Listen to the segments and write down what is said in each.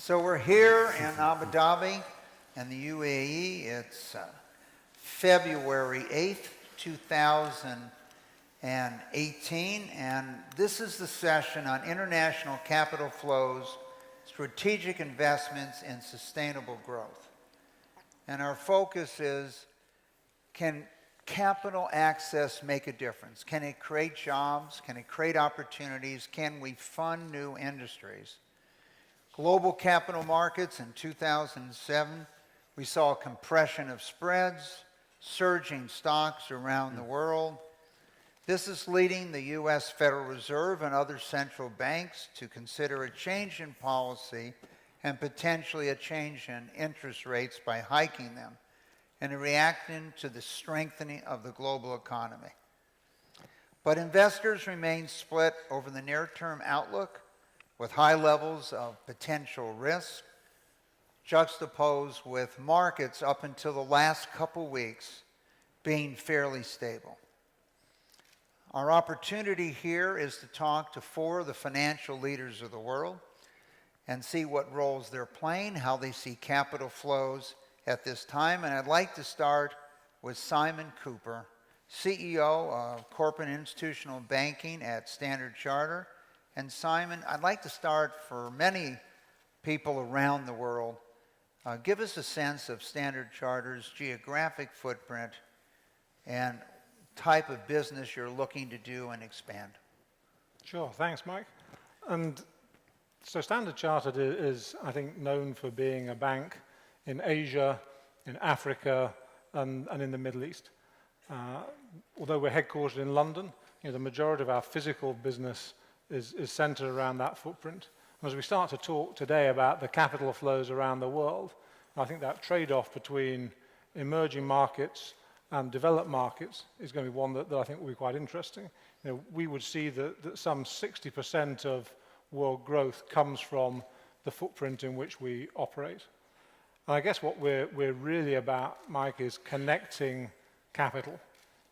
So we're here in Abu Dhabi and the UAE. It's February 8th, 2018, and this is the session on international capital flows, strategic investments, and sustainable growth. And our focus is, can capital access make a difference? Can it create jobs? Can it create opportunities? Can we fund new industries? Global capital markets in 2007, we saw a compression of spreads, surging stocks around the world. This is leading the U.S. Federal Reserve and other central banks to consider a change in policy and potentially a change in interest rates by hiking them and a reaction to the strengthening of the global economy. But investors remain split over the near-term outlook, with high levels of potential risk, juxtaposed with markets up until the last couple weeks being fairly stable. Our opportunity here is to talk to four of the financial leaders of the world and see what roles they're playing, how they see capital flows at this time. And I'd like to start with Simon Cooper, CEO of Corporate Institutional Banking at Standard Chartered. And Simon, I'd like to start, for many people around the world, give us a sense of Standard Chartered's geographic footprint and type of business you're looking to do and expand. Sure, thanks, Mike. And so Standard Chartered is, I think, known for being a bank in Asia, in Africa, and in the Middle East. Although we're headquartered in London, the majority of our physical business is centered around that footprint. And as we start to talk today about the capital flows around the world, I think that trade-off between emerging markets and developed markets is going to be one that I think will be quite interesting. We would see that some 60% of world growth comes from the footprint in which we operate. And I guess what we're really about, Mike, is connecting capital.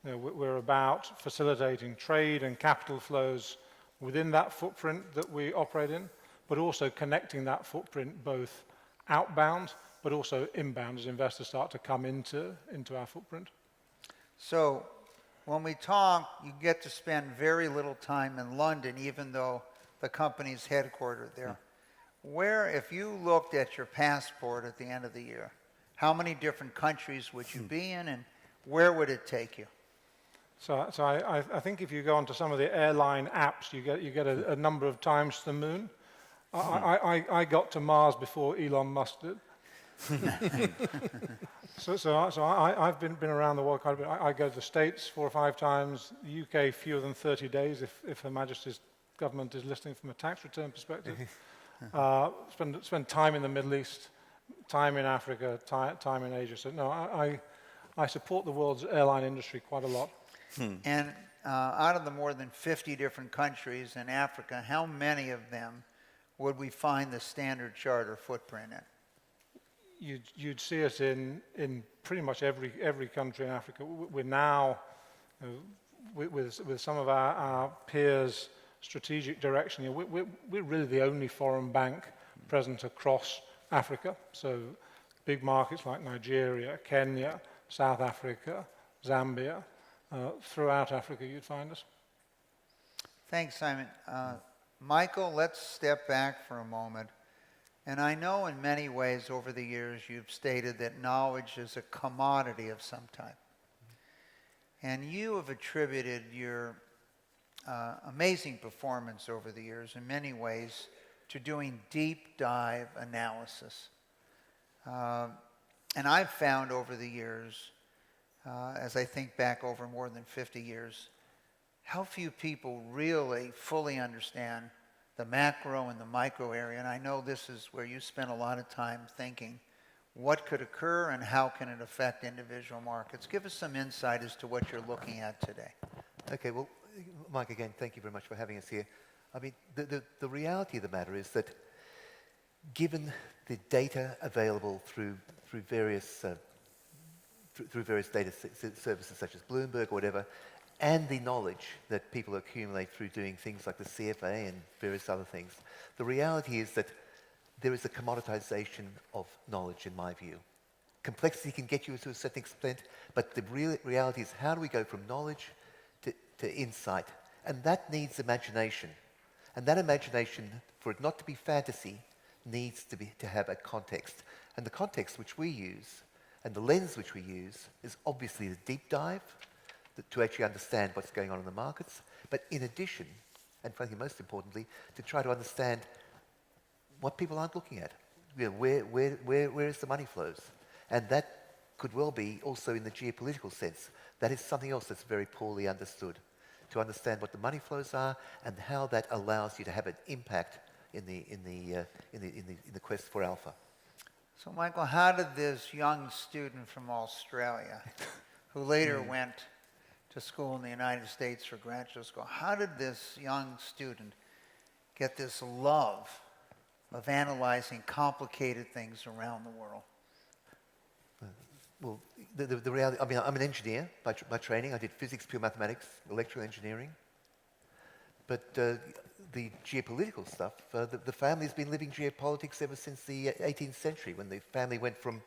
We're about facilitating trade and capital flows within that footprint that we operate in, but also connecting that footprint both outbound, but also inbound as investors start to come into our footprint. So when we talk, you get to spend very little time in London, even though the company's headquartered there. Where, if you looked at your passport at the end of the year, how many different countries would you be in, and where would it take you? So I think if you go onto some of the airline apps, you get a number of times to the moon. I got to Mars before Elon Musk did. so I've been around the world quite a bit. I go to the States 4 or 5 times, the UK fewer than 30 days if Her Majesty's government is listening from a tax return perspective. Spend time in the Middle East, time in Africa, time in Asia. So no, I support the world's airline industry quite a lot. And out of the more than 50 different countries in Africa, how many of them would we find the Standard Chartered footprint in? You'd see us in pretty much every country in Africa. We're now, with some of our peers' strategic direction, we're really the only foreign bank present across Africa. So big markets like Nigeria, Kenya, South Africa, Zambia. Throughout Africa, you'd find us. Thanks, Simon. Michael, let's step back for a moment. And I know in many ways over the years you've stated that knowledge is a commodity of some type. And you have attributed your amazing performance over the years in many ways to doing deep dive analysis. And I've found over the years, as I think back over more than 50 years, how few people really fully understand the macro and the micro area. And I know this is where you spend a lot of time thinking what could occur and how can it affect individual markets. Give us some insight as to what you're looking at today. Okay, well, Mike, again, thank you very much for having us here. I mean, the reality of the matter is that given the data available through various data services such as Bloomberg or whatever, and the knowledge that people accumulate through doing things like the CFA and various other things, the reality is that there is a commoditization of knowledge, in my view. Complexity can get you to a certain extent, but the reality is how do we go from knowledge to insight? And that needs imagination. And that imagination, for it not to be fantasy, needs to have a context. And the context which we use, and the lens which we use, is obviously the deep dive to actually understand what's going on in the markets. But in addition, and frankly most importantly, to try to understand what people aren't looking at. You know, where is the money flows? And that could well be also in the geopolitical sense. That is something else that's very poorly understood. To understand what the money flows are and how that allows you to have an impact in the quest for alpha. So, Michael, how did this young student from Australia, who later went to school in the United States for graduate school, how did this young student get this love of analyzing complicated things around the world? Well, the reality, I mean, I'm an engineer by training. I did physics, pure mathematics, electrical engineering. But the geopolitical stuff, the family's been living geopolitics ever since the 18th century, when the family went from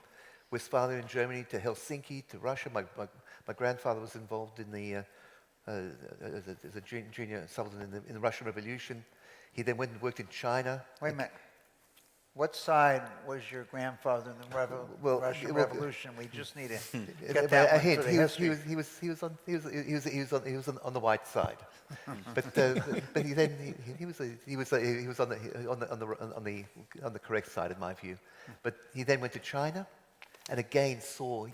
Westphalia in Germany to Helsinki to Russia. My grandfather was involved in the as a junior subaltern in the Russian Revolution. He then went and worked in China. Wait a minute. What side was your grandfather in the Russian Revolution? We just need to get that one for the history. He was on the white side, but he was on the correct side in my view. But he then went to China, and again saw.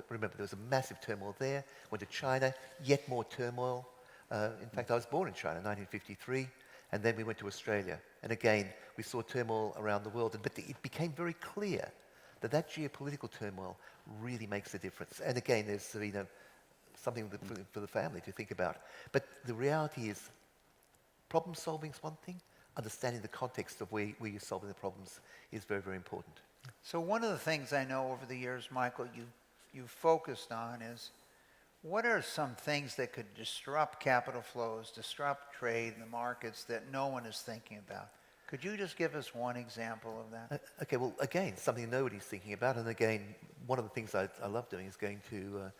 Remember, there was a massive turmoil there. Went to China, yet more turmoil. In fact, I was born in China in 1953. And then we went to Australia. And again, we saw turmoil around the world. But it became very clear that geopolitical turmoil really makes a difference. And again, there's something for the family to think about. But the reality is, problem solving is one thing. Understanding the context of where you're solving the problems is very, very important. So one of the things I know over the years, Michael, you've focused on is, what are some things that could disrupt capital flows, disrupt trade in the markets that no one is thinking about? Could you just give us one example of that? Okay, well, again, something nobody's thinking about. And again, one of the things I love doing is going to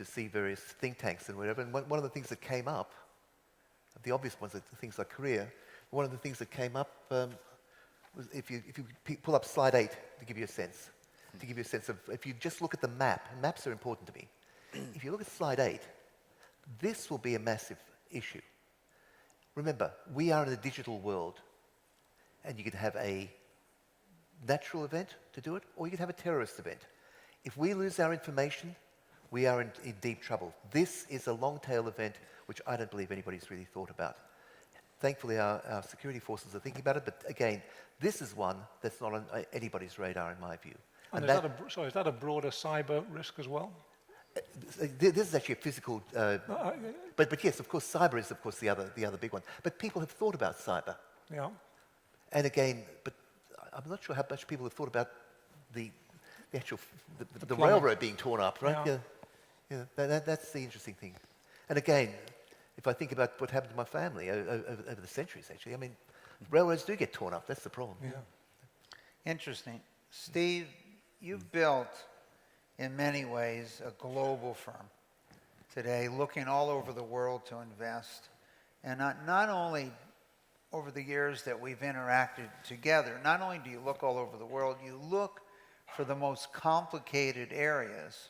see various think tanks and whatever. And one of the things that came up, the obvious ones are things like Korea. One of the things that came up was if you pull up slide 8 to give you a sense. To give you a sense of, if you just look at the map, and maps are important to me. If you look at slide 8, this will be a massive issue. Remember, we are in a digital world, and you could have a natural event to do it, or you could have a terrorist event. If we lose our information, we are in deep trouble. This is a long-tail event, which I don't believe anybody's really thought about. Thankfully, our security forces are thinking about it, but again, this is one that's not on anybody's radar, in my view. And is that a broader cyber risk as well? This is actually a physical, but yes, of course, cyber is of course the other big one. But people have thought about cyber. Yeah. And again, but I'm not sure how much people have thought about the actual the railroad being torn up, right? Yeah. That's the interesting thing. And again, if I think about what happened to my family over the centuries, actually, I mean, railroads do get torn up. That's the problem. Yeah. Interesting. Steve, you've built, in many ways, a global firm today, looking all over the world to invest. And not only over the years that we've interacted together, not only do you look all over the world, you look for the most complicated areas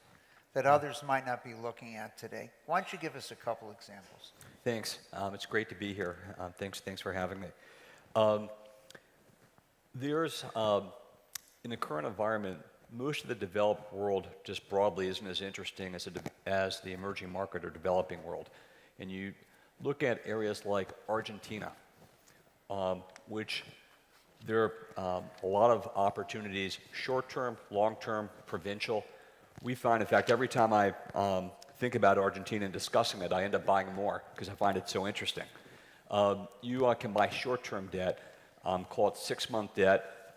that others might not be looking at today. Why don't you give us a couple examples? Thanks. It's great to be here. Thanks for having me. In the current environment, most of the developed world just broadly isn't as interesting as the emerging market or developing world. And you look at areas like Argentina, which there are a lot of opportunities, short-term, long-term, provincial. We find, in fact, every time I think about Argentina and discussing it, I end up buying more because I find it so interesting. You can buy short-term debt, call it 6-month debt,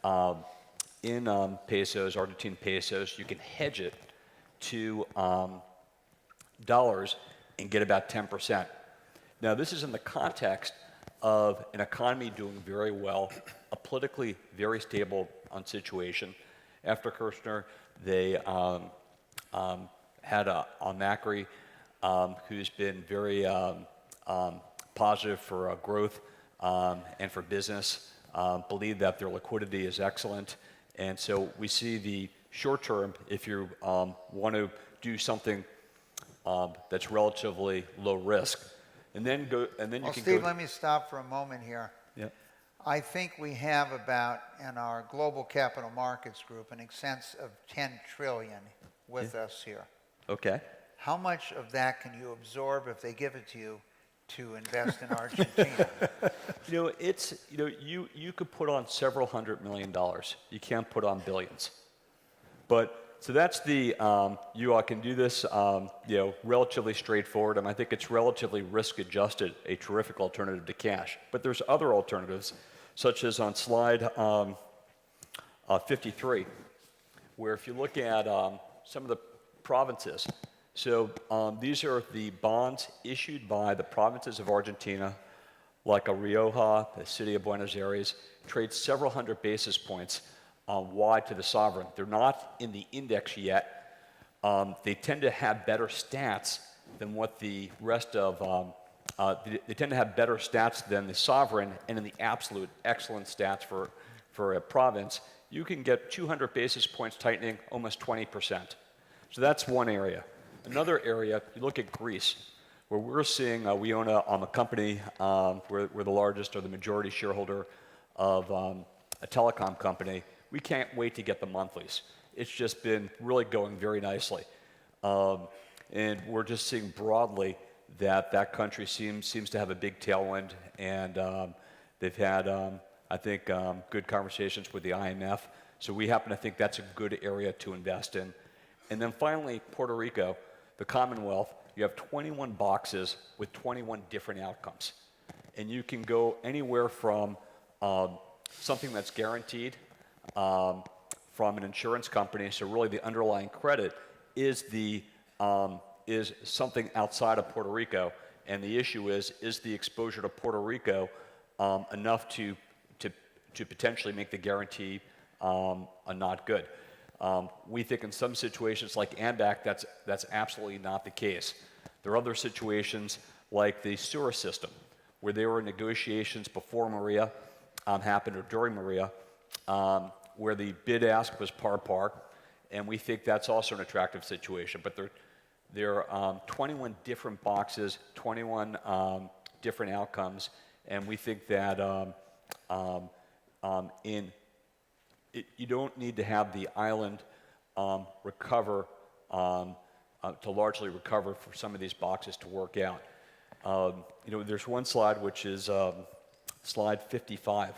in pesos, Argentine pesos. You can hedge it to dollars and get about 10%. Now, this is in the context of an economy doing very well, a politically very stable situation. After Kirchner, they had Macri, who's been very positive for growth and for business, believe that their liquidity is excellent. And so we see the short term, if you want to do something that's relatively low risk. And then you Well, can Steve, go. let me stop for a moment here. Yeah. I think we have about, in our global capital markets group, an excess of 10 trillion with us here. Okay. How much of that can you absorb if they give it to you to invest in Argentina? You could put on several $100 million. You can't put on billions. But so that's the you all can do this relatively straightforward, and I think it's relatively risk adjusted, a terrific alternative to cash. But there's other alternatives, such as on slide 53, where if you look at some of the provinces, so these are the bonds issued by the provinces of Argentina, like a Rioja, the city of Buenos Aires, trade several hundred basis points wide to the sovereign. They're not in the index yet. They tend to have better stats than what the rest of, they tend to have better stats than the sovereign, and in the absolute excellent stats for a province, you can get 200 basis points tightening almost 20%. So that's one area. Another area, you look at Greece, where we're seeing, we own a company, we're the largest or the majority shareholder of a telecom company. We can't wait to get the monthlies. It's just been really going very nicely. And we're just seeing broadly that country seems to have a big tailwind, and they've had, I think, good conversations with the IMF. So we happen to think that's a good area to invest in. And then finally, Puerto Rico, the Commonwealth, you have 21 boxes with 21 different outcomes. And you can go anywhere from something that's guaranteed from an insurance company, so really the underlying credit is something outside of Puerto Rico, and the issue is the exposure to Puerto Rico enough to potentially make the guarantee not good. We think in some situations like AMBAC, that's absolutely not the case. There are other situations like the sewer system, where there were negotiations before Maria happened or during Maria, where the bid-ask was par, and we think that's also an attractive situation. But there are 21 different boxes, 21 different outcomes, and we think that you don't need to have the island recover to largely recover for some of these boxes to work out. There's one slide which is slide 55.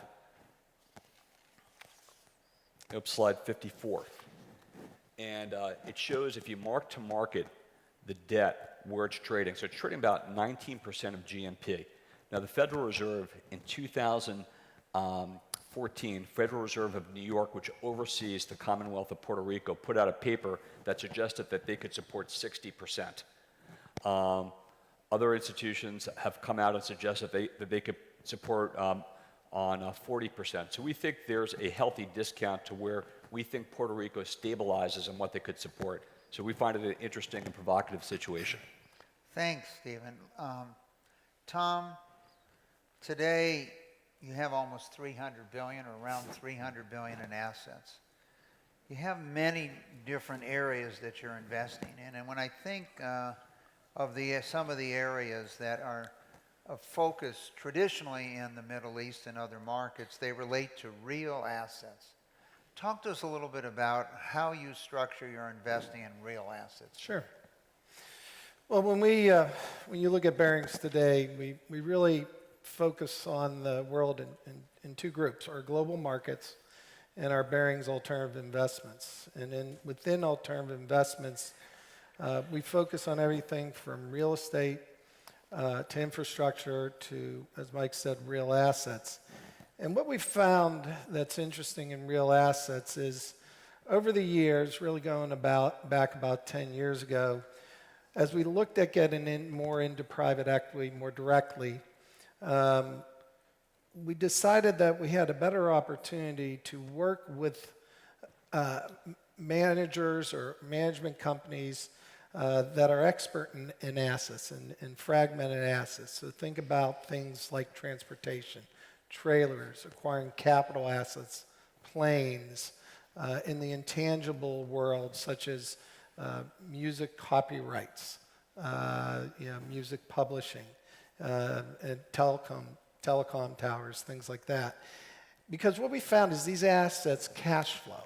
Slide 54. And it shows if you mark to market the debt where it's trading. So it's trading about 19% of GNP. Now the Federal Reserve in 2014, Federal Reserve of New York, which oversees the Commonwealth of Puerto Rico, put out a paper that suggested that they could support 60%. Other institutions have come out and suggested that they could support on 40%. So we think there's a healthy discount to where we think Puerto Rico stabilizes and what they could support. So we find it an interesting and provocative situation. Thanks, Stephen. Tom, today you have almost 300 billion or around 300 billion in assets. You have many different areas that you're investing in, and when I think of some of the areas that are of focus traditionally in the Middle East and other markets, they relate to real assets. Talk to us a little bit about how you structure your investing in real assets. Sure. Well, when you look at Barings today, we really focus on the world in two groups: our global markets and our Barings alternative investments. And within alternative investments, we focus on everything from real estate to infrastructure to, as Mike said, real assets. And what we found that's interesting in real assets is over the years, really going back about 10 years ago, as we looked at getting more into private equity more directly, we decided that we had a better opportunity to work with managers or management companies that are expert in assets and fragmented assets. So think about things like transportation, trailers, acquiring capital assets, planes, in the intangible world, such as music copyrights, music publishing, and telecom towers, things like that. Because what we found is these assets cash flow.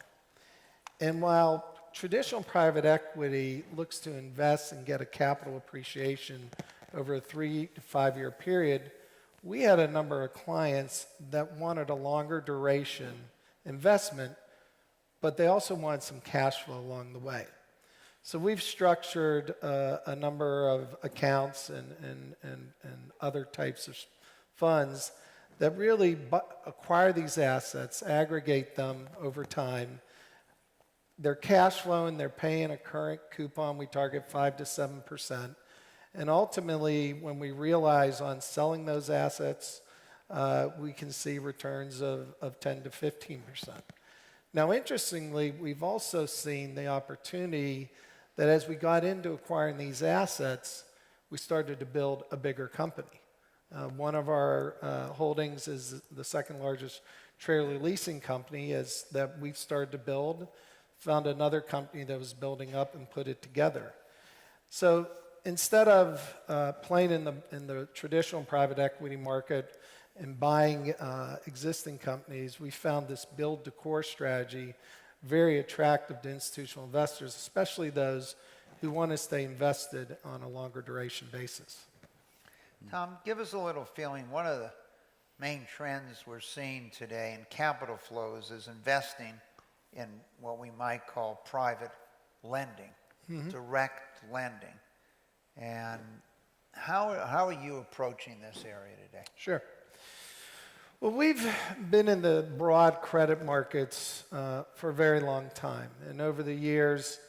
And while traditional private equity looks to invest and get a capital appreciation over a 3 to 5 year period, we had a number of clients that wanted a longer duration investment, but they also wanted some cash flow along the way. So we've structured a number of accounts and other types of funds that really acquire these assets, aggregate them over time. They're cash flowing, they're paying a current coupon, we target 5 to 7%. And ultimately, when we realize on selling those assets, we can see returns of 10 to 15%. Now, interestingly, we've also seen the opportunity that as we got into acquiring these assets, we started to build a bigger company. One of our holdings is the second largest trailer leasing company that we've started to build. Found another company that was building up and put it together. So instead of playing in the traditional private equity market and buying existing companies, we found this build to core strategy very attractive to institutional investors, especially those who want to stay invested on a longer duration basis. Tom, give us a little feeling. One of the main trends we're seeing today in capital flows is investing in what we might call private lending, direct lending. And how are you approaching this area today? Sure. Well, we've been in the broad credit markets for a very long time. And over the years,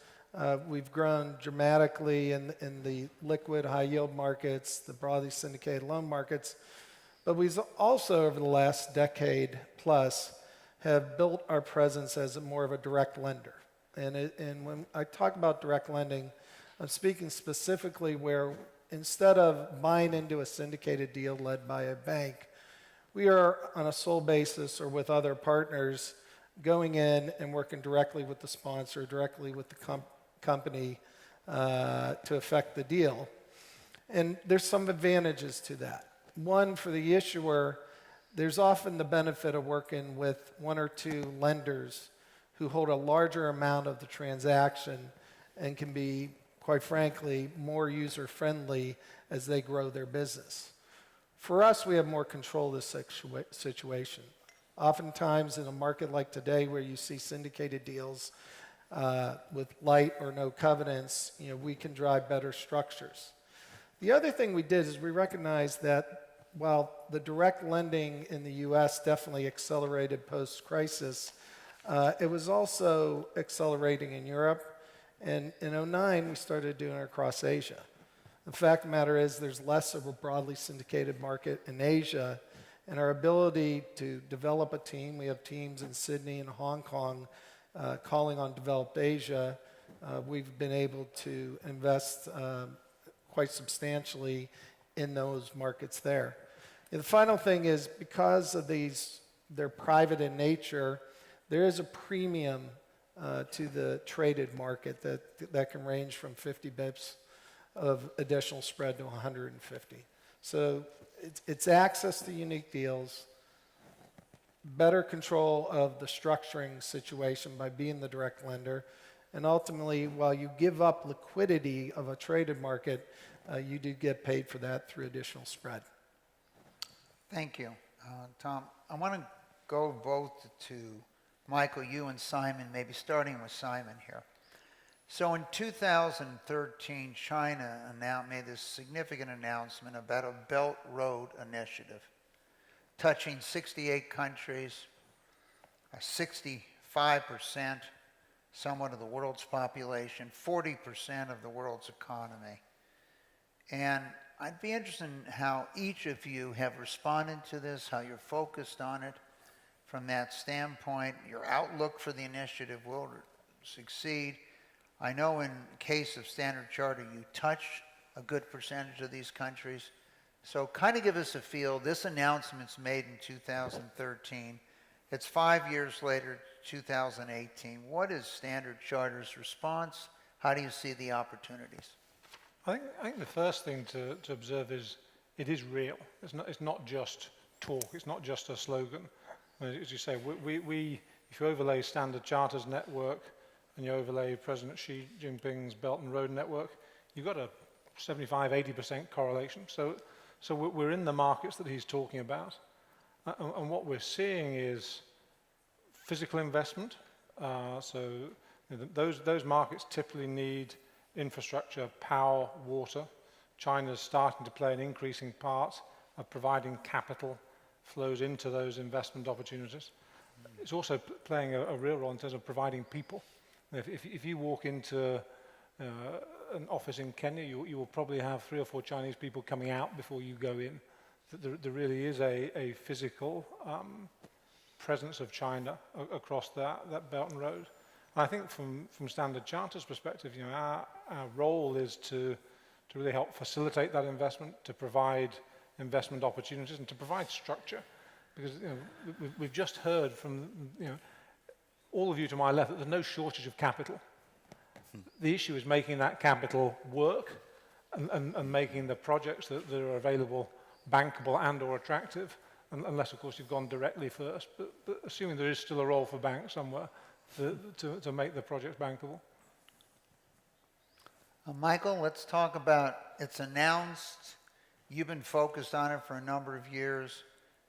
we've grown dramatically in the liquid high yield markets, the broadly syndicated loan markets. But we've also, over the last decade plus, have built our presence as more of a direct lender. And when I talk about direct lending, I'm speaking specifically where instead of buying into a syndicated deal led by a bank, we are on a sole basis or with other partners going in and working directly with the sponsor, directly with the company to affect the deal. And there's some advantages to that. One, for the issuer, there's often the benefit of working with one or two lenders who hold a larger amount of the transaction and can be, quite frankly, more user-friendly as they grow their business. For us, we have more control of this situation. Oftentimes in a market like today where you see syndicated deals with light or no covenants, we can drive better structures. The other thing we did is we recognized that while the direct lending in the U.S. definitely accelerated post-crisis, it was also accelerating in Europe. And in 2009, we started doing it across Asia. The fact of the matter is there's less of a broadly syndicated market in Asia, and our ability to develop a team, we have teams in Sydney and Hong Kong calling on developed Asia, we've been able to invest quite substantially in those markets there. And the final thing is because of they're private in nature, there is a premium to the traded market that can range from 50 bips of additional spread to 150. So it's access to unique deals, better control of the structuring situation by being the direct lender, and ultimately, while you give up liquidity of a traded market, you do get paid for that through additional spread. Thank you. Tom, I want to go both to Michael, you and Simon, maybe starting with Simon here. So in 2013, China made this significant announcement about a Belt Road Initiative, touching 68 countries, 65%, somewhat of the world's population, 40% of the world's economy. And I'd be interested in how each of you have responded to this, how you're focused on it from that standpoint, your outlook for the initiative. Will it succeed? I know in case of Standard Charter, you touched a good percentage of these countries. So kind of give us a feel. This announcement's made in 2013. It's 5 years later, 2018. What is Standard Charter's response? How do you see the opportunities? I think the first thing to observe is it is real. It's not just talk. It's not just a slogan. As you say, if you overlay Standard Charter's network and you overlay President Xi Jinping's Belt and Road Network, you've got a 75-80% correlation. So we're in the markets that he's talking about. And what we're seeing is physical investment. So those markets typically need infrastructure, power, water. China's starting to play an increasing part of providing capital flows into those investment opportunities. It's also playing a real role in terms of providing people. If you walk into an office in Kenya, you will probably have 3 or 4 Chinese people coming out before you go in. There really is a physical presence of China across that Belt and Road. And I think from Standard Charter's perspective, our role is to really help facilitate that investment, to provide investment opportunities, and to provide structure. Because we've just heard from all of you to my left that there's no shortage of capital. The issue is making that capital work and making the projects that are available bankable and or attractive, unless of course you've gone directly first, but assuming there is still a role for banks somewhere to make the projects bankable. Michael, let's talk about, it's announced, you've been focused on it for a number of years.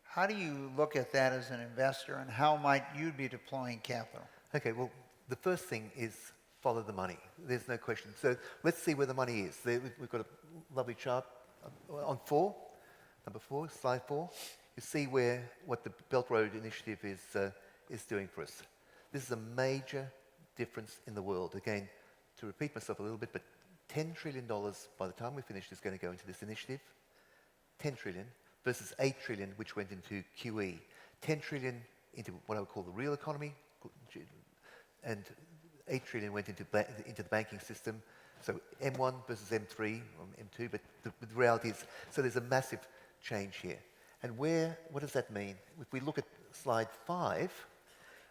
How do you look at that as an investor, and how might you be deploying capital? Okay, well, the first thing is follow the money. There's no question. So let's see where the money is. We've got a lovely chart on number 4, slide 4. You see what the Belt Road Initiative is doing for us. This is a major difference in the world. Again, to repeat myself a little bit, but $10 trillion by the time we finish is going to go into this initiative. 10 trillion versus 8 trillion, which went into QE. 10 trillion into what I would call the real economy, and 8 trillion went into the banking system. So M1 versus M3, or M2, but the reality is, so there's a massive change here. And what does that mean? If we look at slide 5,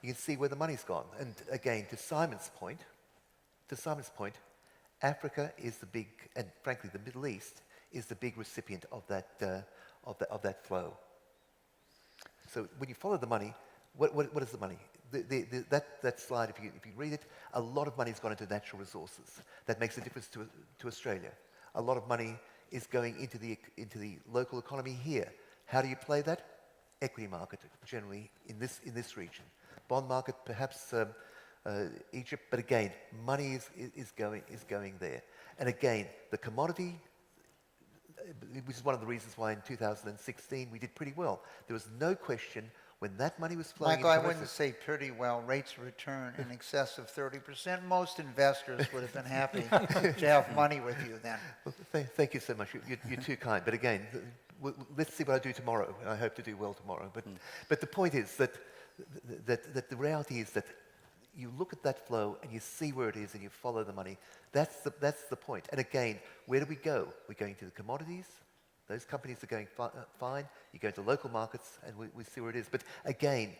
you can see where the money's gone. And again, to Simon's point, Africa is the big, and frankly the Middle East is the big recipient of that flow. So when you follow the money, what is the money? That slide, if you read it, a lot of money has gone into natural resources. That makes a difference to Australia. A lot of money is going into the local economy here. How do you play that? Equity market, generally in this region. Bond market, perhaps Egypt, but again, money is going there. And again, the commodity, which is one of the reasons why in 2016 we did pretty well. There was no question when that money was flowing. Michael, I wouldn't say pretty well. Rates of return in excess of 30%. Most investors would have been happy to have money with you then. Well, thank you so much. You're too kind. But again, let's see what I do tomorrow. And I hope to do well tomorrow. But the point is that the reality is that you look at that flow and you see where it is and you follow the money. That's the point. And again, where do we go? We're going to the commodities. Those companies are going fine. You go to local markets and we see where it is. But again,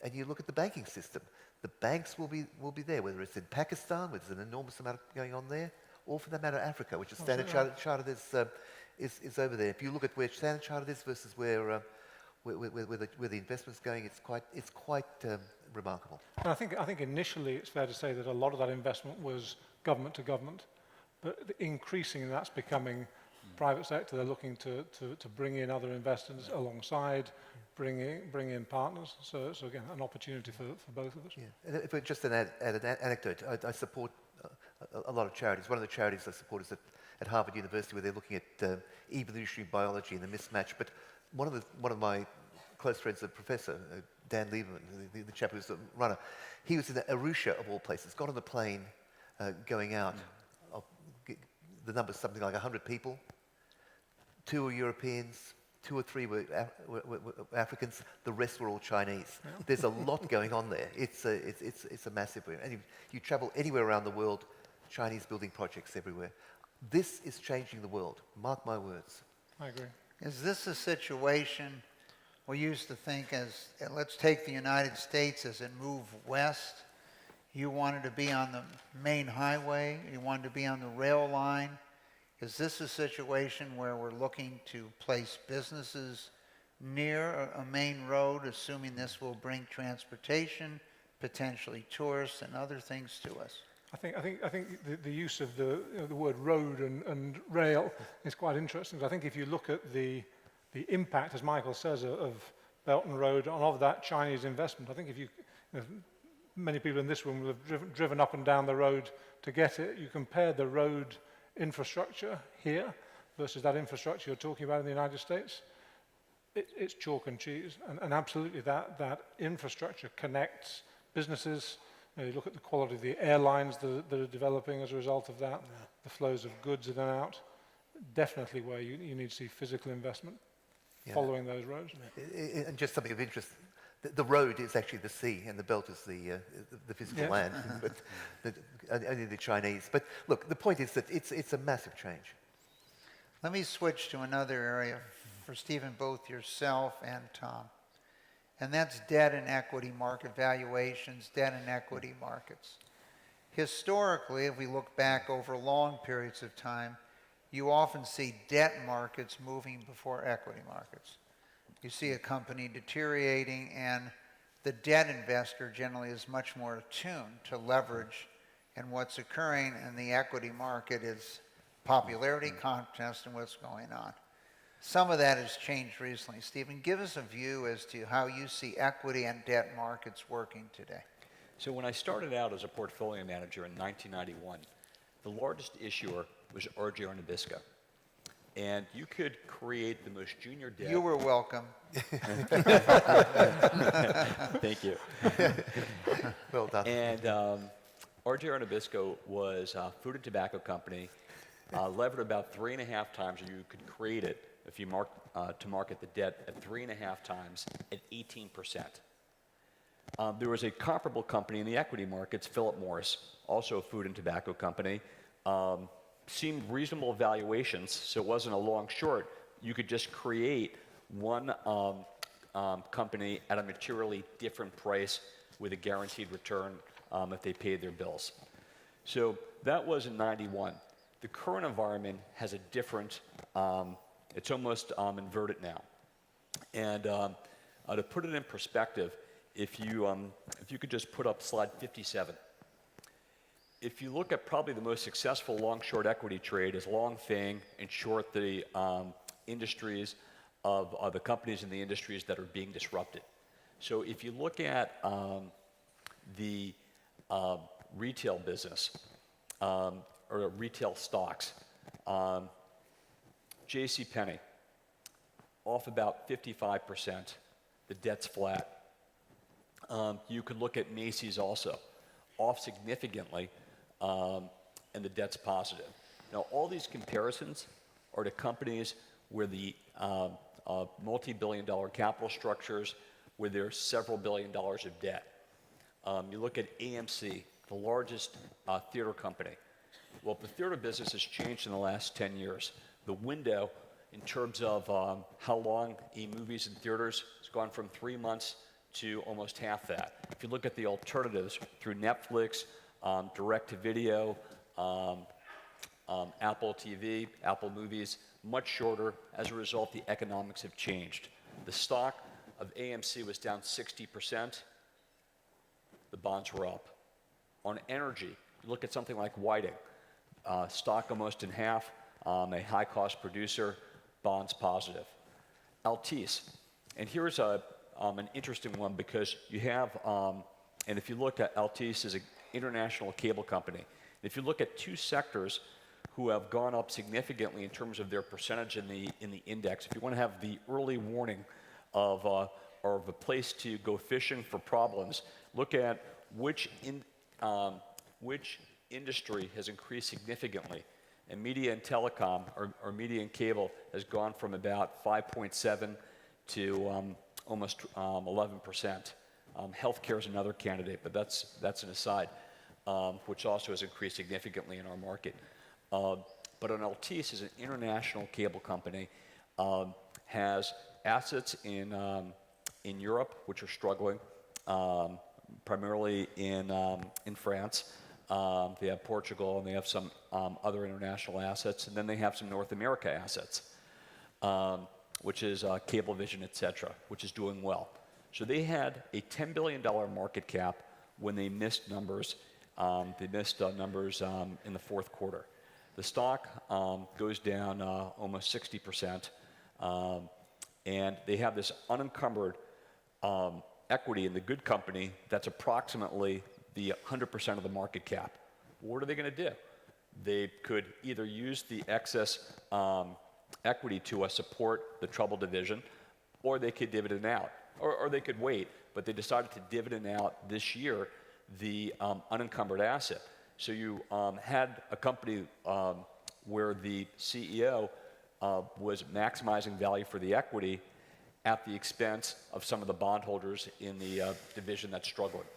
and you look at the banking system. The banks will be there, whether it's in Pakistan, where there's an enormous amount going on there, or for that matter, Africa, which is Standard Chartered is over there. If you look at where Standard Chartered is versus where the investment's going, it's quite remarkable. And I think initially it's fair to say that a lot of that investment was government to government, but increasingly that's becoming private sector. They're looking to bring in other investors alongside, bring in partners. So again, an opportunity for both of us. Yeah. And if I just add an anecdote, I support a lot of charities. One of the charities I support is at Harvard University, where they're looking at evolutionary biology and the mismatch. But one of my close friends, the professor, Dan Lieberman, the chap who's the runner, he was in Arusha, of all places, got on the plane going out. The number's something like 100 people. 2 were Europeans, 2 or 3 were Africans, the rest were all Chinese. There's a lot going on there. It's a massive area. And you travel anywhere around the world, Chinese building projects everywhere. This is changing the world. Mark my words. I agree. Is this a situation we used to think as, let's take the United States as it moved west? You wanted to be on the main highway, you wanted to be on the rail line. Is this a situation where we're looking to place businesses near a main road, assuming this will bring transportation, potentially tourists and other things to us? I think the use of the word road and rail is quite interesting. I think if you look at the impact, as Michael says, of Belt and Road and of that Chinese investment, I think if many people in this room will have driven up and down the road to get it, you compare the road infrastructure here versus that infrastructure you're talking about in the United States, it's chalk and cheese. And absolutely that infrastructure connects businesses. You look at the quality of the airlines that are developing as a result of that, the flows of goods in and out, definitely where you need to see physical investment following those roads. And just something of interest, the road is actually the sea and the belt is the physical land, but only the Chinese. But look, the point is that it's a massive change. Let me switch to another area for Stephen, both yourself and Tom. And that's debt and equity market valuations, debt and equity markets. Historically, if we look back over long periods of time, you often see debt markets moving before equity markets. You see a company deteriorating, and the debt investor generally is much more attuned to leverage, and what's occurring in the equity market is popularity contest and what's going on. Some of that has changed recently. Stephen, give us a view as to how you see equity and debt markets working today. So when I started out as a portfolio manager in 1991, the largest issuer was RJ Nabisco. And you could create the most junior debt. You were welcome. Thank you. Well done. And RJ Nabisco was a food and tobacco company, levered about 3.5 times, or you could create it if you to market the debt at 3.5 times at 18%. There was a comparable company in the equity markets, Philip Morris, also a food and tobacco company. Seemed reasonable valuations, so it wasn't a long short. You could just create one company at a materially different price with a guaranteed return if they paid their bills. So that was in 91. The current environment has a different, it's almost inverted now. And to put it in perspective, if you could just put up slide 57. If you look at probably the most successful long-short equity trade is long FANG and short the industries of the companies in the industries that are being disrupted. So if you look at the retail business or retail stocks, JCPenney off about 55%, the debt's flat. You could look at Macy's also, off significantly, and the debt's positive. Now, all these comparisons are to companies where the multi-billion-dollar capital structures, where there's several $billion of debt. You look at AMC, the largest theater company. Well, the theater business has changed in the last 10 years. The window in terms of how long a movie's in theaters has gone from 3 months to almost half that. If you look at the alternatives through Netflix, direct-to-video, Apple TV, Apple Movies, much shorter. As a result, the economics have changed. The stock of AMC was down 60%. The bonds were up. On energy, you look at something like Whiting, stock almost in half, a high-cost producer, bonds positive. Altice, and here's an interesting one because you have, and if you look at Altice as an international cable company, if you look at two sectors who have gone up significantly in terms of their percentage in the index, if you want to have the early warning of a place to go fishing for problems, look at which industry has increased significantly. And media and telecom, or media and cable, has gone from about 5.7 to almost 11%. Healthcare is another candidate, but that's an aside, which also has increased significantly in our market. But Altice is an international cable company, has assets in Europe, which are struggling, primarily in France. They have Portugal, and they have some other international assets, and then they have some North America assets, which is Cablevision, et cetera, which is doing well. So they had a $10 billion market cap when they missed numbers. They missed numbers in the fourth quarter. The stock goes down almost 60%, and they have this unencumbered equity in the good company that's approximately the 100% of the market cap. What are they going to do? They could either use the excess equity to support the troubled division, or they could dividend out, or they could wait, but they decided to dividend out this year the unencumbered asset. So you had a company where the CEO was maximizing value for the equity at the expense of some of the bondholders in the division that's struggling.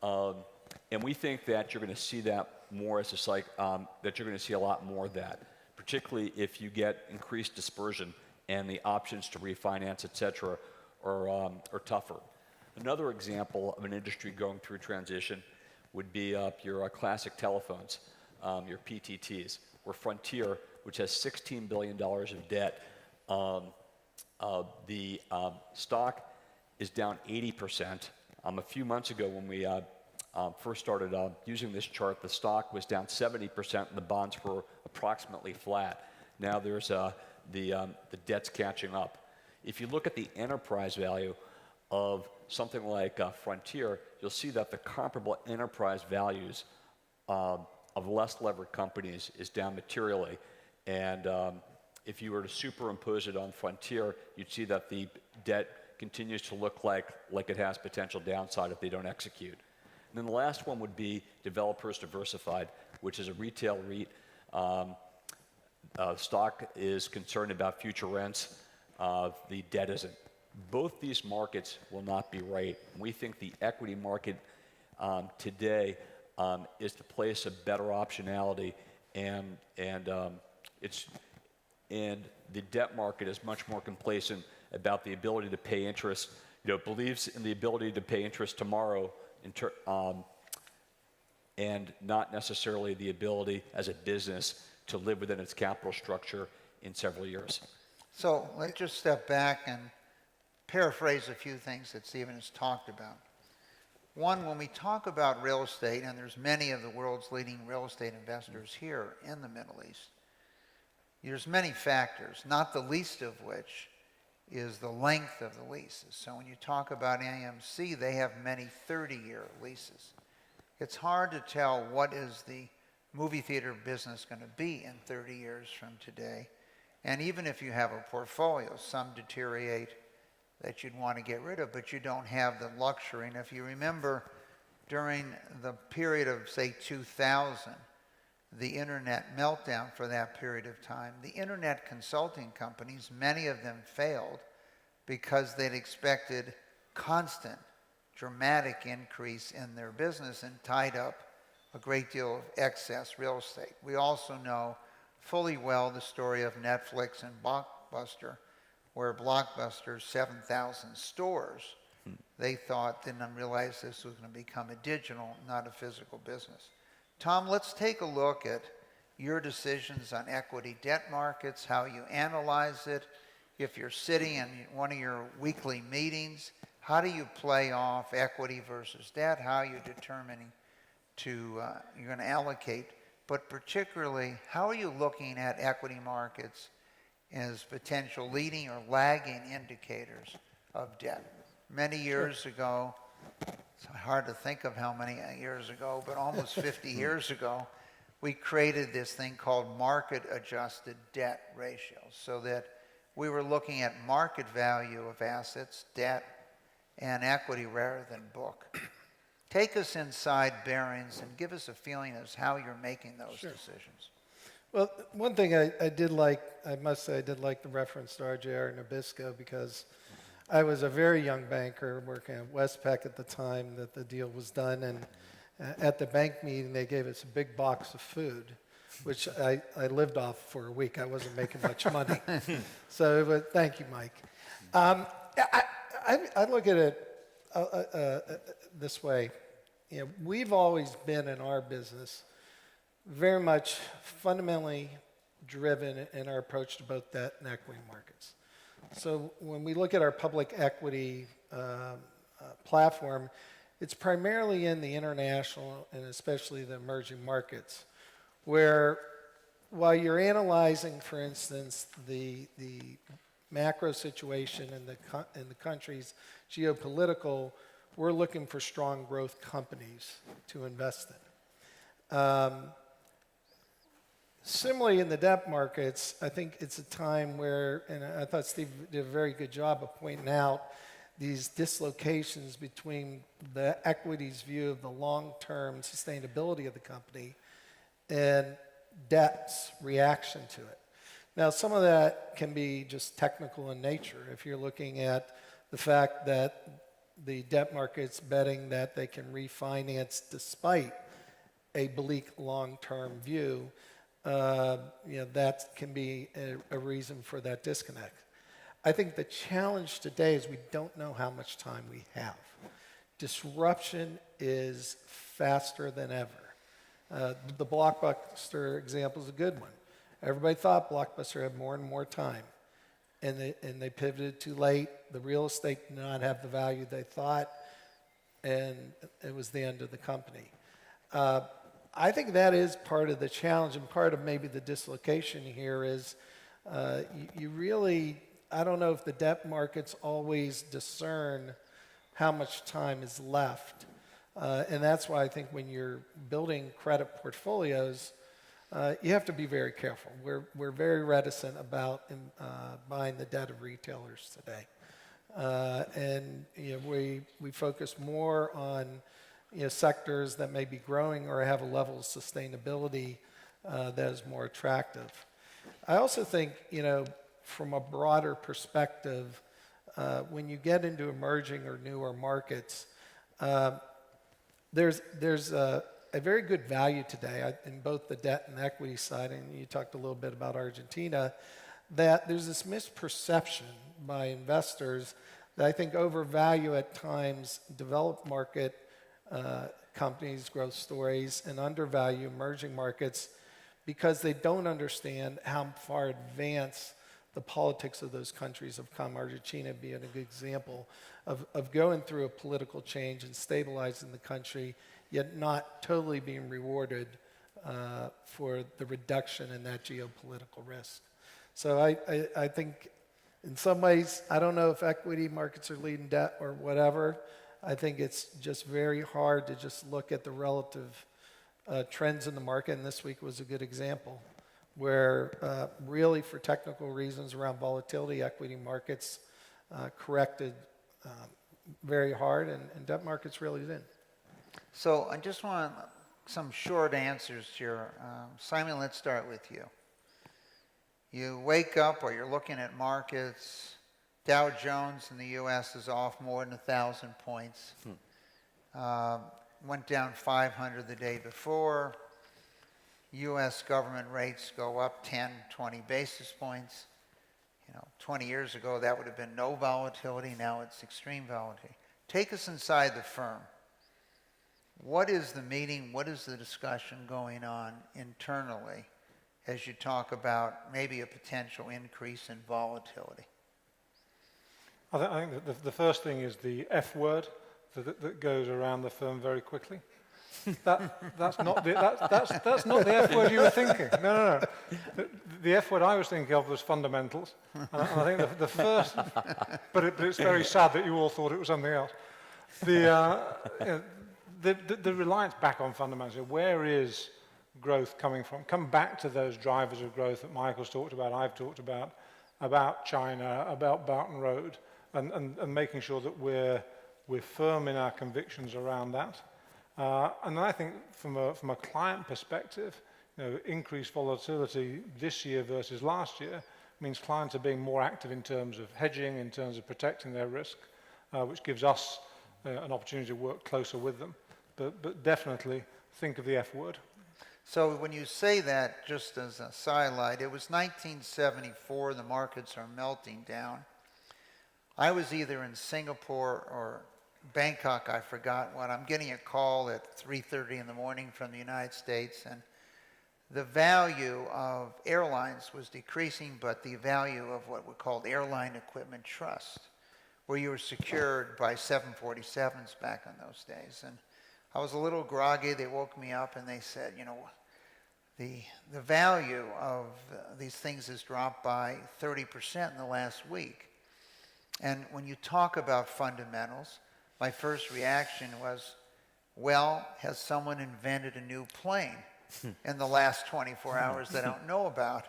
And we think that you're going to see that more as that you're going to see a lot more of that, particularly if you get increased dispersion and the options to refinance, et cetera, are tougher. Another example of an industry going through transition would be your classic telephones, your PTTs, or Frontier, which has $16 billion of debt. The stock is down 80%. A few months ago when we first started using this chart, the stock was down 70% and the bonds were approximately flat. Now there's the debt's catching up. If you look at the enterprise value of something like Frontier, you'll see that the comparable enterprise values of less levered companies is down materially. And if you were to superimpose it on Frontier, you'd see that the debt continues to look like it has potential downside if they don't execute. And then the last one would be Developers Diversified, which is a retail REIT. Stock is concerned about future rents. The debt isn't. Both these markets will not be right. We think the equity market today is the place of better optionality, and the debt market is much more complacent about the ability to pay interest. Believes in the ability to pay interest tomorrow, and not necessarily the ability as a business to live within its capital structure in several years. So let's just step back and paraphrase a few things that Stephen has talked about. One, when we talk about real estate, and there's many of the world's leading real estate investors here in the Middle East, there's many factors, not the least of which is the length of the leases. So when you talk about AMC, they have many 30-year leases. It's hard to tell what is the movie theater business going to be in 30 years from today. And even if you have a portfolio, some deteriorate that you'd want to get rid of, but you don't have the luxury. And if you remember, during the period of, say, 2000, the internet meltdown for that period of time, the internet consulting companies, many of them failed because they'd expected constant, dramatic increase in their business and tied up a great deal of excess real estate. We also know fully well the story of Netflix and Blockbuster, where Blockbuster's 7,000 stores, they thought, didn't realize this was going to become a digital, not a physical business. Tom, let's take a look at your decisions on equity debt markets, how you analyze it. If you're sitting in one of your weekly meetings, how do you play off equity versus debt? How are you determining you're going to allocate? But particularly, how are you looking at equity markets as potential leading or lagging indicators of debt? Many years ago, it's hard to think of how many years ago, but almost 50 years ago, we created this thing called market-adjusted debt ratios, so that we were looking at market value of assets, debt, and equity rather than book. Take us inside Barings and give us a feeling as how you're making those decisions. Well, one thing I did like, I must say I did like the reference to RJR Nabisco, because I was a very young banker working at Westpac at the time that the deal was done, and at the bank meeting they gave us a big box of food, which I lived off for a week. I wasn't making much money. So it was, thank you, Mike. I look at it this way. You know, we've always been in our business very much fundamentally driven in our approach to both debt and equity markets. So when we look at our public equity platform, it's primarily in the international and especially the emerging markets, where while you're analyzing, for instance, the macro situation in the country's geopolitical, we're looking for strong growth companies to invest in. Similarly, in the debt markets, I think it's a time where, and I thought Steve did a very good job of pointing out these dislocations between the equity's view of the long-term sustainability of the company and debt's reaction to it. Now, some of that can be just technical in nature. If you're looking at the fact that the debt market's betting that they can refinance despite a bleak long-term view, that can be a reason for that disconnect. I think the challenge today is we don't know how much time we have. Disruption is faster than ever. The Blockbuster example is a good one. Everybody thought Blockbuster had more and more time, and they pivoted too late. The real estate did not have the value they thought, and it was the end of the company. I think that is part of the challenge, and part of maybe the dislocation here is you really, I don't know if the debt markets always discern how much time is left. And that's why I think when you're building credit portfolios, you have to be very careful. We're very reticent about buying the debt of retailers today. And we focus more on sectors that may be growing or have a level of sustainability that is more attractive. I also think, from a broader perspective, when you get into emerging or newer markets, there's a very good value today in both the debt and equity side, and you talked a little bit about Argentina, that there's this misperception by investors that I think overvalue at times developed market companies, growth stories, and undervalue emerging markets because they don't understand how far advanced the politics of those countries have come. Argentina being a good example of going through a political change and stabilizing the country, yet not totally being rewarded for the reduction in that geopolitical risk. So I think in some ways, I don't know if equity markets are leading debt or whatever. I think it's just very hard to just look at the relative trends in the market, and this week was a good example where really for technical reasons around volatility, equity markets corrected very hard, and debt markets really didn't. So I just want some short answers here. Simon, let's start with you. You wake up or you're looking at markets, Dow Jones in the U.S. is off more than 1,000 points. Went down 500 the day before. U.S. government rates go up 10, 20 basis points. 20 years ago that would have been no volatility. Now it's extreme volatility. Take us inside the firm. What is the meeting? What is the discussion going on internally as you talk about maybe a potential increase in volatility? I think that the first thing is the F word that goes around the firm very quickly. That's not the F word you were thinking. No. The F word I was thinking of was fundamentals. And I think the first, but it's very sad that you all thought it was something else. The reliance back on fundamentals. Where is growth coming from? Come back to those drivers of growth that Michael's talked about, I've talked about China, about Belt and Road, and making sure that we're firm in our convictions around that. And I think from a client perspective, increased volatility this year versus last year means clients are being more active in terms of hedging, in terms of protecting their risk, which gives us an opportunity to work closer with them. But definitely think of the F word. So when you say that, just as a sidelight, it was 1974, the markets are melting down. I was either in Singapore or Bangkok, I forgot what. I'm getting a call at 3:30 in the morning from the United States, and the value of airlines was decreasing, but the value of what were called airline equipment trust, where you were secured by 747s back in those days. And I was a little groggy. They woke me up and they said, the value of these things has dropped by 30% in the last week. And when you talk about fundamentals, my first reaction was, well, has someone invented a new plane in the last 24 hours that I don't know about?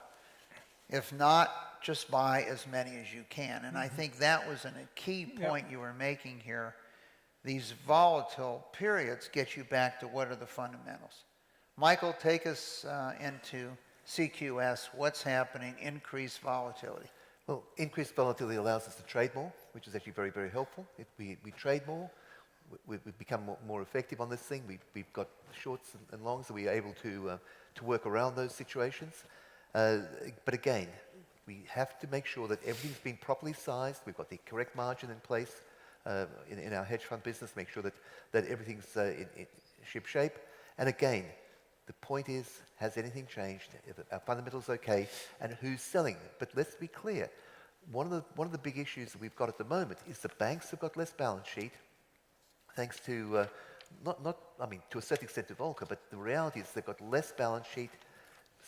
If not, just buy as many as you can. And I think that was a key point you were making here. These volatile periods get you back to what are the fundamentals. Michael, take us into CQS. What's happening? Increased volatility. Well, increased volatility allows us to trade more, which is actually very, very helpful. If we trade more, we've become more effective on this thing. We've got shorts and longs, so we are able to work around those situations. But again, we have to make sure that everything's been properly sized. We've got the correct margin in place in our hedge fund business, make sure that everything's in ship shape. And again, the point is, has anything changed? Are our fundamentals okay? And who's selling? But let's be clear. One of the big issues that we've got at the moment is the banks have got less balance sheet, thanks to to a certain extent to Volcker, but the reality is they've got less balance sheet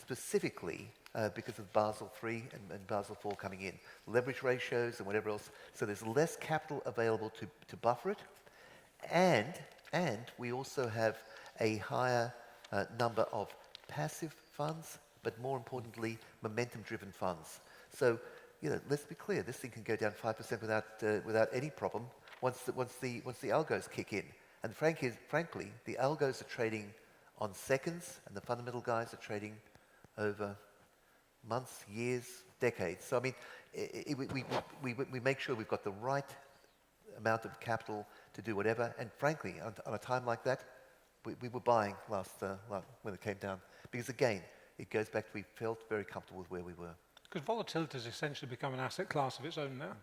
specifically because of Basel III and Basel IV coming in, leverage ratios and whatever else. So there's less capital available to buffer it, and we also have a higher number of passive funds, but more importantly, momentum-driven funds. So, let's be clear. This thing can go down 5% without any problem once the algos kick in. And frankly, the algos are trading on seconds, and the fundamental guys are trading over months, years, decades. So I mean, we make sure we've got the right amount of capital to do whatever. And frankly, on a time like that, we were buying last when it came down, because again, it goes back to we felt very comfortable with where we were. Because volatility has essentially become an asset class of its own now.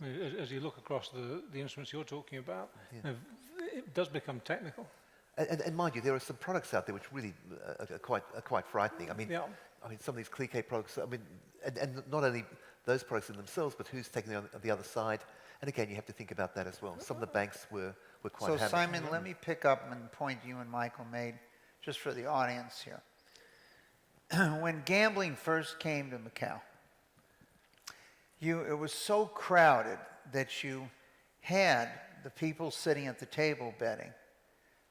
I mean, as you look across the instruments you're talking about, it does become technical. And mind you, there are some products out there which really are quite frightening. I mean, some of these cliquet products. I mean, and not only those products in themselves, but who's taking on the other side. And again, you have to think about that as well. Some of the banks were quite So happy. Simon, let me pick up on the point you and Michael made, just for the audience here. When gambling first came to Macau, it was so crowded that you had the people sitting at the table betting,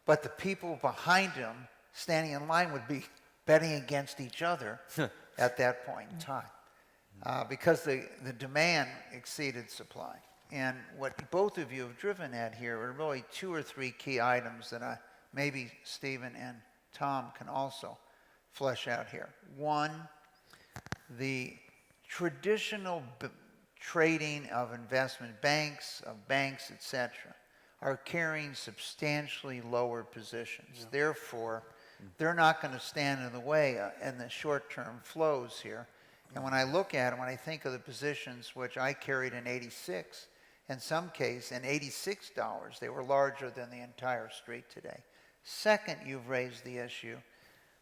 but the people behind them standing in line would be betting against each other at that point in time, because the demand exceeded supply. And what both of you have driven at here are really two or three key items that maybe Stephen and Tom can also flesh out here. One, the traditional trading of investment banks, etc., are carrying substantially lower positions. Therefore, they're not going to stand in the way in the short-term flows here. And when I look at them, when I think of the positions which I carried in 86, in some case, in $86, they were larger than the entire street today. Second, you've raised the issue,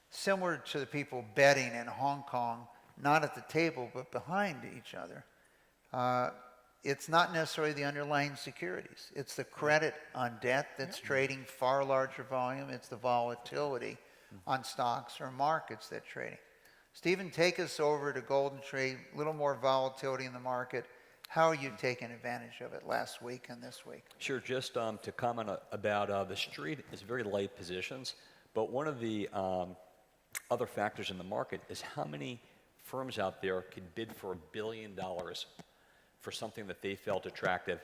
similar to the people betting in Hong Kong, not at the table, but behind each other. It's not necessarily the underlying securities. It's the credit on debt that's trading far larger volume. It's the volatility on stocks or markets that's trading. Stephen, take us over to Golden Trade, a little more volatility in the market. How are you taking advantage of it last week and this week? Sure, just to comment about the street is very light positions, but one of the other factors in the market is how many firms out there can bid for $1 billion for something that they felt attractive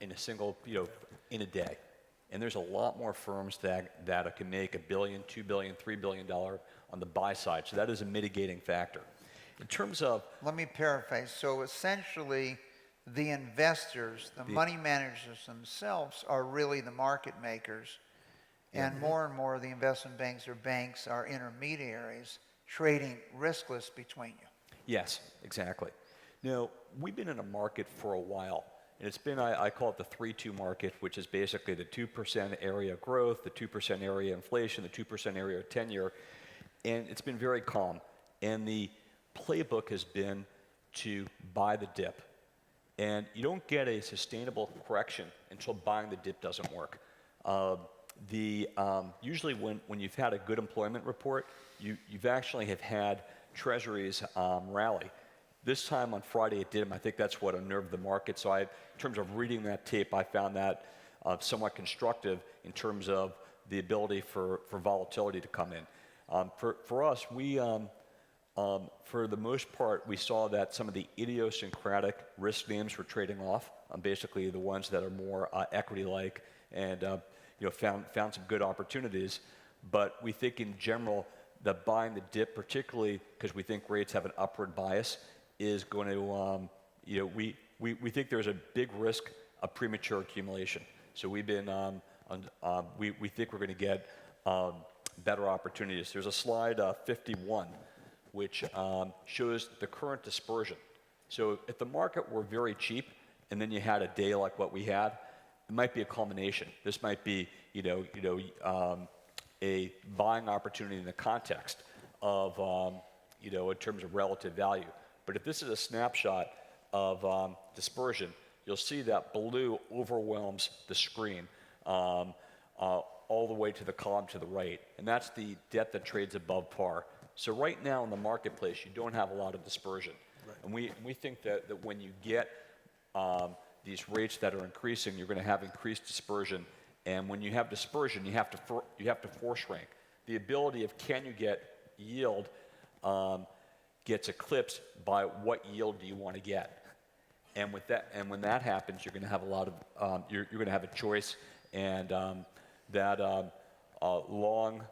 in a single, in a day. And there's a lot more firms that can make $1 billion, $2 billion, $3 billion on the buy side. So that is a mitigating factor. In terms of... Let me paraphrase. So essentially, the investors, the money managers themselves are really the market makers. And more the investment banks are intermediaries trading riskless between you. Yes, exactly. Now, we've been in a market for a while, and it's been, I call it the 3-2 market, which is basically the 2% area growth, the 2% area inflation, the 2% area 10-year, and it's been very calm. And the playbook has been to buy the dip. And you don't get a sustainable correction until buying the dip doesn't work. Usually when you've had a good employment report, you've actually have had treasuries rally. This time on Friday it didn't. I think that's what unnerved the market. So in terms of reading that tape, I found that somewhat constructive in terms of the ability for volatility to come in. For us, we, for the most part, we saw that some of the idiosyncratic risk names were trading off, basically the ones that are more equity-like, and found some good opportunities. But we think in general that buying the dip, particularly because we think rates have an upward bias, is going to, we think there's a big risk of premature accumulation. So we've been, we think we're going to get better opportunities. There's a slide 51, which shows the current dispersion. So if the market were very cheap, and then you had a day like what we had, it might be a culmination. This might be, a buying opportunity in the context of, in terms of relative value. But if this is a snapshot of dispersion, you'll see that blue overwhelms the screen all the way to the column to the right, and that's the debt that trades above par. So right now in the marketplace, you don't have a lot of dispersion. Right. And we think that when you get these rates that are increasing, you're going to have increased dispersion. And when you have dispersion, you have to force rank. The ability of can you get yield gets eclipsed by what yield do you want to get. And with that, and when that happens, you're going to have a lot of you're going to have a choice, and that long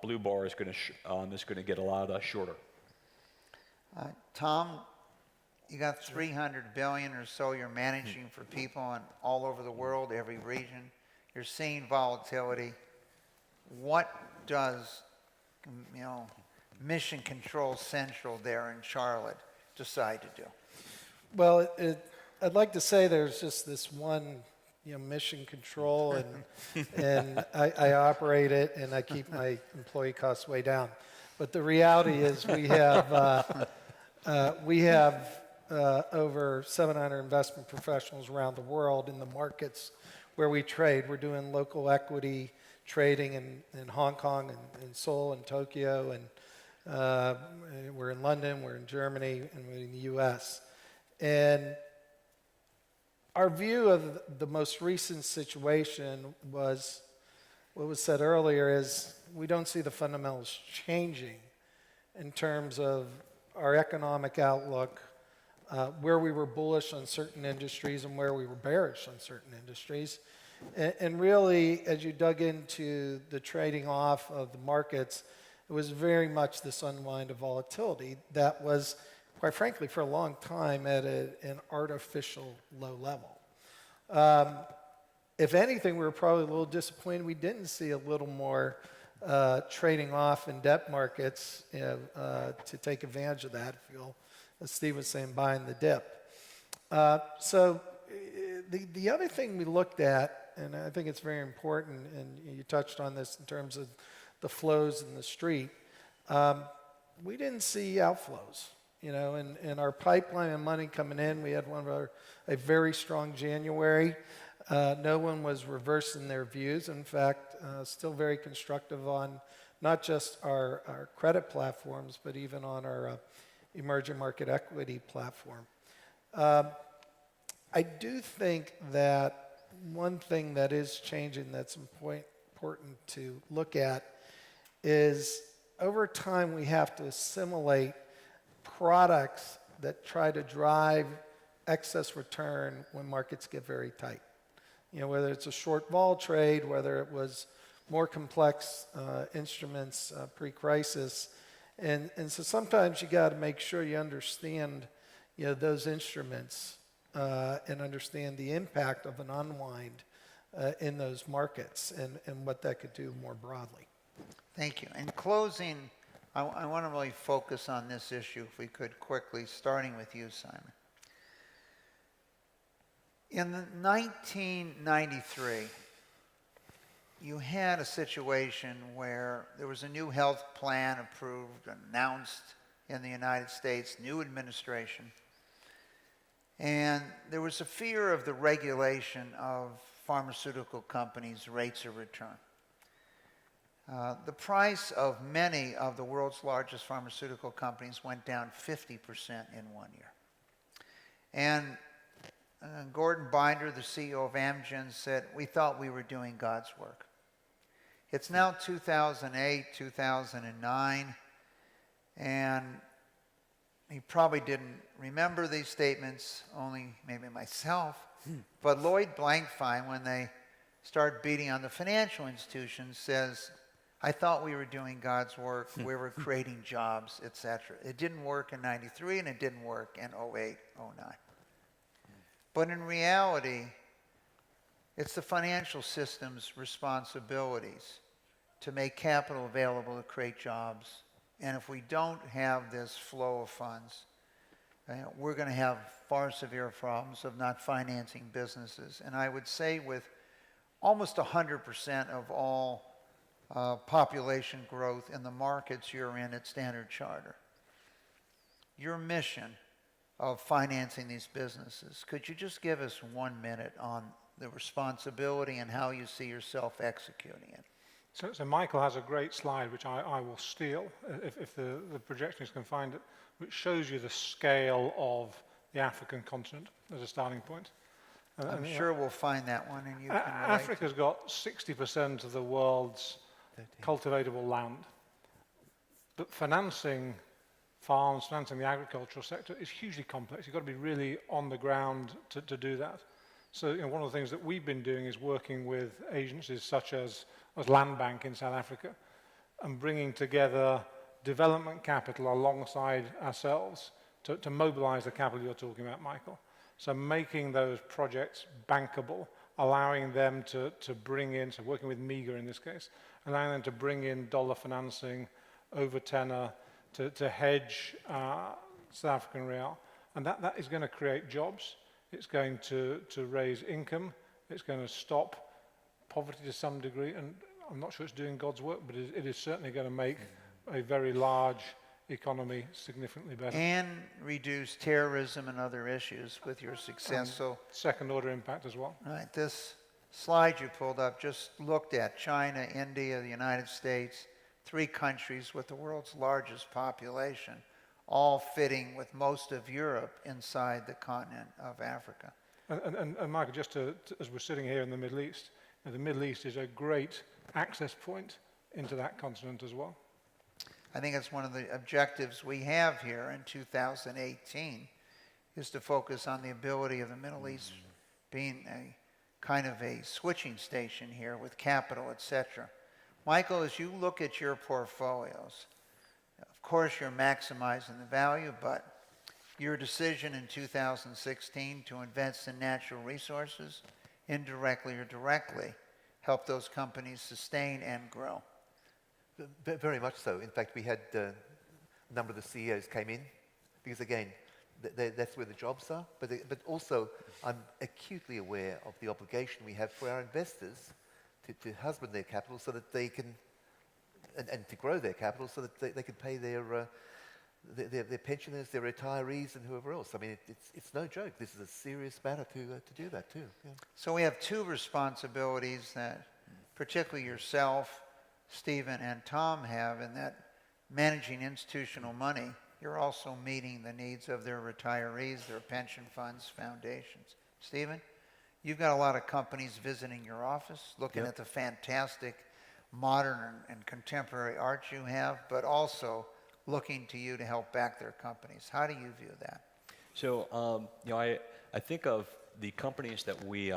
blue bar is going to get a lot shorter. Tom, you got 300 billion or so you're managing for people all over the world, every region. You're seeing volatility. What does, Mission Control Central there in Charlotte decide to do? Well, I'd like to say there's just this one, mission control, and I operate it, and I keep my employee costs way down. But the reality is we have over 700 investment professionals around the world in the markets where we trade. We're doing local equity trading in Hong Kong and Seoul and Tokyo, and we're in London, we're in Germany, and we're in the U.S. And our view of the most recent situation was, what was said earlier is, we don't see the fundamentals changing in terms of our economic outlook, where we were bullish on certain industries and where we were bearish on certain industries. And really, as you dug into the trading off of the markets, it was very much this unwind of volatility that was, quite frankly, for a long time at an artificial low level. If anything, we were probably a little disappointed we didn't see a little more trading off in debt markets to take advantage of that, if you'll, as Steve was saying, buying the dip. So the other thing we looked at, and I think it's very important, and you touched on this in terms of the flows in the street, we didn't see outflows. In our pipeline of money coming in, we had a very strong January. No one was reversing their views. In fact, still very constructive on not just our credit platforms, but even on our emerging market equity platform. I do think that one thing that is changing that's important to look at is over time we have to assimilate products that try to drive excess return when markets get very tight. whether it's a short vol trade, whether it was more complex instruments pre-crisis. And so sometimes you got to make sure you understand those instruments and understand the impact of an unwind in those markets and what that could do more broadly. Thank you. In closing, I want to really focus on this issue, if we could quickly, starting with you, Simon. In 1993, you had a situation where there was a new health plan approved, announced in the United States, new administration, and there was a fear of the regulation of pharmaceutical companies' rates of return. The price of many of the world's largest pharmaceutical companies went down 50% in 1 year. And Gordon Binder, the CEO of Amgen, said, "We thought we were doing God's work." It's now 2008, 2009, and he probably didn't remember these statements, only maybe myself, but Lloyd Blankfein, when they start beating on the financial institutions, says, "I thought we were doing God's work, we were creating jobs, etc." It didn't work in 93 and it didn't work in 08, 09. But in reality, it's the financial system's responsibilities to make capital available to create jobs. And if we don't have this flow of funds, we're going to have far severe problems of not financing businesses. And I would say with almost 100% of all population growth in the markets you're in at Standard Chartered, your mission of financing these businesses, could you just give us 1 minute on the responsibility and how you see yourself executing it? So Michael has a great slide, which I will steal, if the projectionist can find it, which shows you the scale of the African continent as a starting point. I'm sure we'll find that one, and you can relate. Africa's got 60% of the world's cultivatable land. But financing farms, financing the agricultural sector is hugely complex. You've got to be really on the ground to do that. So one of the things that we've been doing is working with agencies such as Land Bank in South Africa and bringing together development capital alongside ourselves to mobilize the capital you're talking about, Michael. So making those projects bankable, allowing them to bring in, so working with MEGA in this case, allowing them to bring in dollar financing over tenor to hedge South African real. And that is going to create jobs. It's going to raise income. It's going to stop poverty to some degree. And I'm not sure it's doing God's work, but it is certainly going to make a very large economy significantly better. And reduce terrorism and other issues with your success. So, second order impact as well. right, this slide you pulled up just looked at China, India, the United States, 3 countries with the world's largest population, all fitting with most of Europe inside the continent of Africa. And Michael, just as we're sitting here in the Middle East, the Middle East is a great access point into that continent as well. I think it's one of the objectives we have here in 2018 is to focus on the ability of the Middle East being a kind of a switching station here with capital, etc. Michael, as you look at your portfolios, of course you're maximizing the value, but your decision in 2016 to invest in natural resources, indirectly or directly, help those companies sustain and grow. Very much so. In fact, we had a number of the CEOs came in because, again, that's where the jobs are. But also, I'm acutely aware of the obligation we have for our investors to husband their capital so that they can, and to grow their capital so that they can pay their pensioners, their retirees, and whoever else. I mean, it's no joke. This is a serious matter to do that too. Yeah. So we have 2 responsibilities that particularly yourself, Stephen, and Tom have, in that managing institutional money, you're also meeting the needs of their retirees, their pension funds, foundations. Stephen, you've got a lot of companies visiting your office, looking at the fantastic modern and contemporary art you have, but also looking to you to help back their companies. How do you view that? So, I think of the companies that we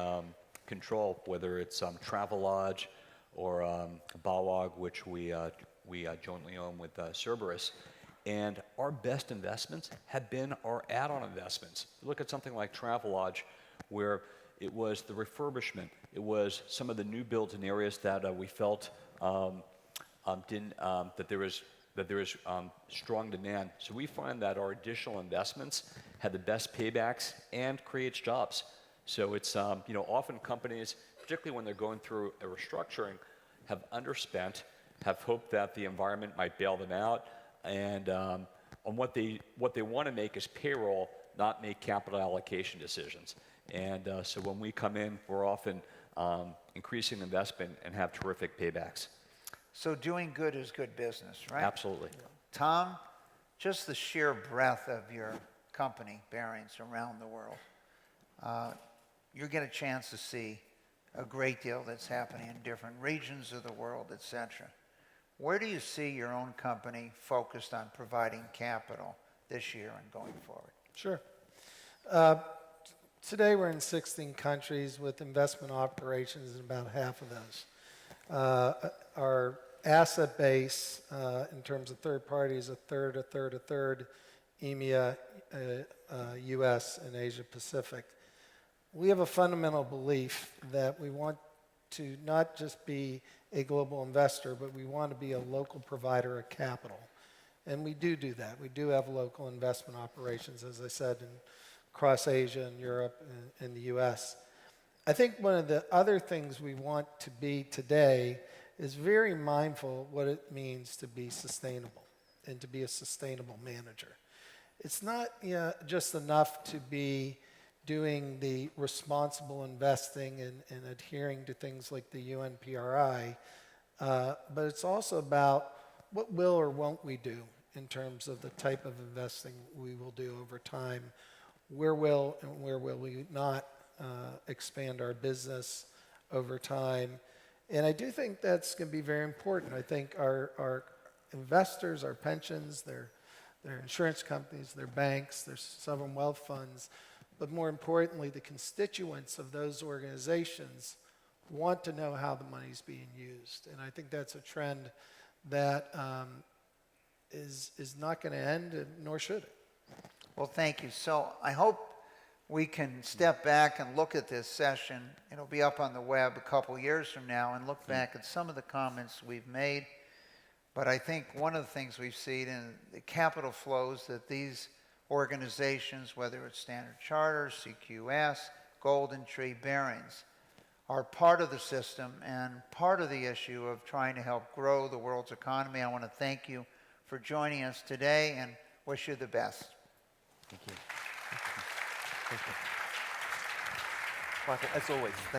control, whether it's Travelodge or Balog, which we jointly own with Cerberus. And our best investments have been our add-on investments. Look at something like Travelodge, where it was the refurbishment, it was some of the new builds in areas that we felt that there is strong demand. So we find that our additional investments had the best paybacks and creates jobs. So it's often companies, particularly when they're going through a restructuring, have underspent, have hoped that the environment might bail them out, and on what they want to make is payroll, not make capital allocation decisions. And so when we come in, we're often increasing investment and have terrific paybacks. So doing good is good business, right? Absolutely. Tom, just the sheer breadth of your company, Barings, around the world, you get a chance to see a great deal that's happening in different regions of the world, et cetera. Where do you see your own company focused on providing capital this year and going forward? Sure. Today we're in 16 countries with investment operations in about half of those. Our asset base in terms of third parties, a third, EMEA, US, and Asia Pacific. We have a fundamental belief that we want to not just be a global investor, but we want to be a local provider of capital. And we do that. We do have local investment operations, as I said, across Asia and Europe and the US. I think one of the other things we want to be today is very mindful of what it means to be sustainable and to be a sustainable manager. It's not just enough to be doing the responsible investing and adhering to things like the UNPRI, but it's also about what will or won't we do in terms of the type of investing we will do over time. Where will and where will we not expand our business over time? And I do think that's going to be very important. I think our investors, our pensions, their insurance companies, their banks, their sovereign wealth funds, but more importantly, the constituents of those organizations want to know how the money's being used. And I think that's a trend that is not going to end, nor should it. Well, thank you. So I hope we can step back and look at this session. It'll be up on the web a couple years from now and look back at some of the comments we've made. But I think one of the things we've seen in the capital flows that these organizations, whether it's Standard Chartered, CQS, Golden Tree, Barings, are part of the system and part of the issue of trying to help grow the world's economy. I want to thank you for joining us today and wish you the best. Thank you. Thank you. Michael, as always,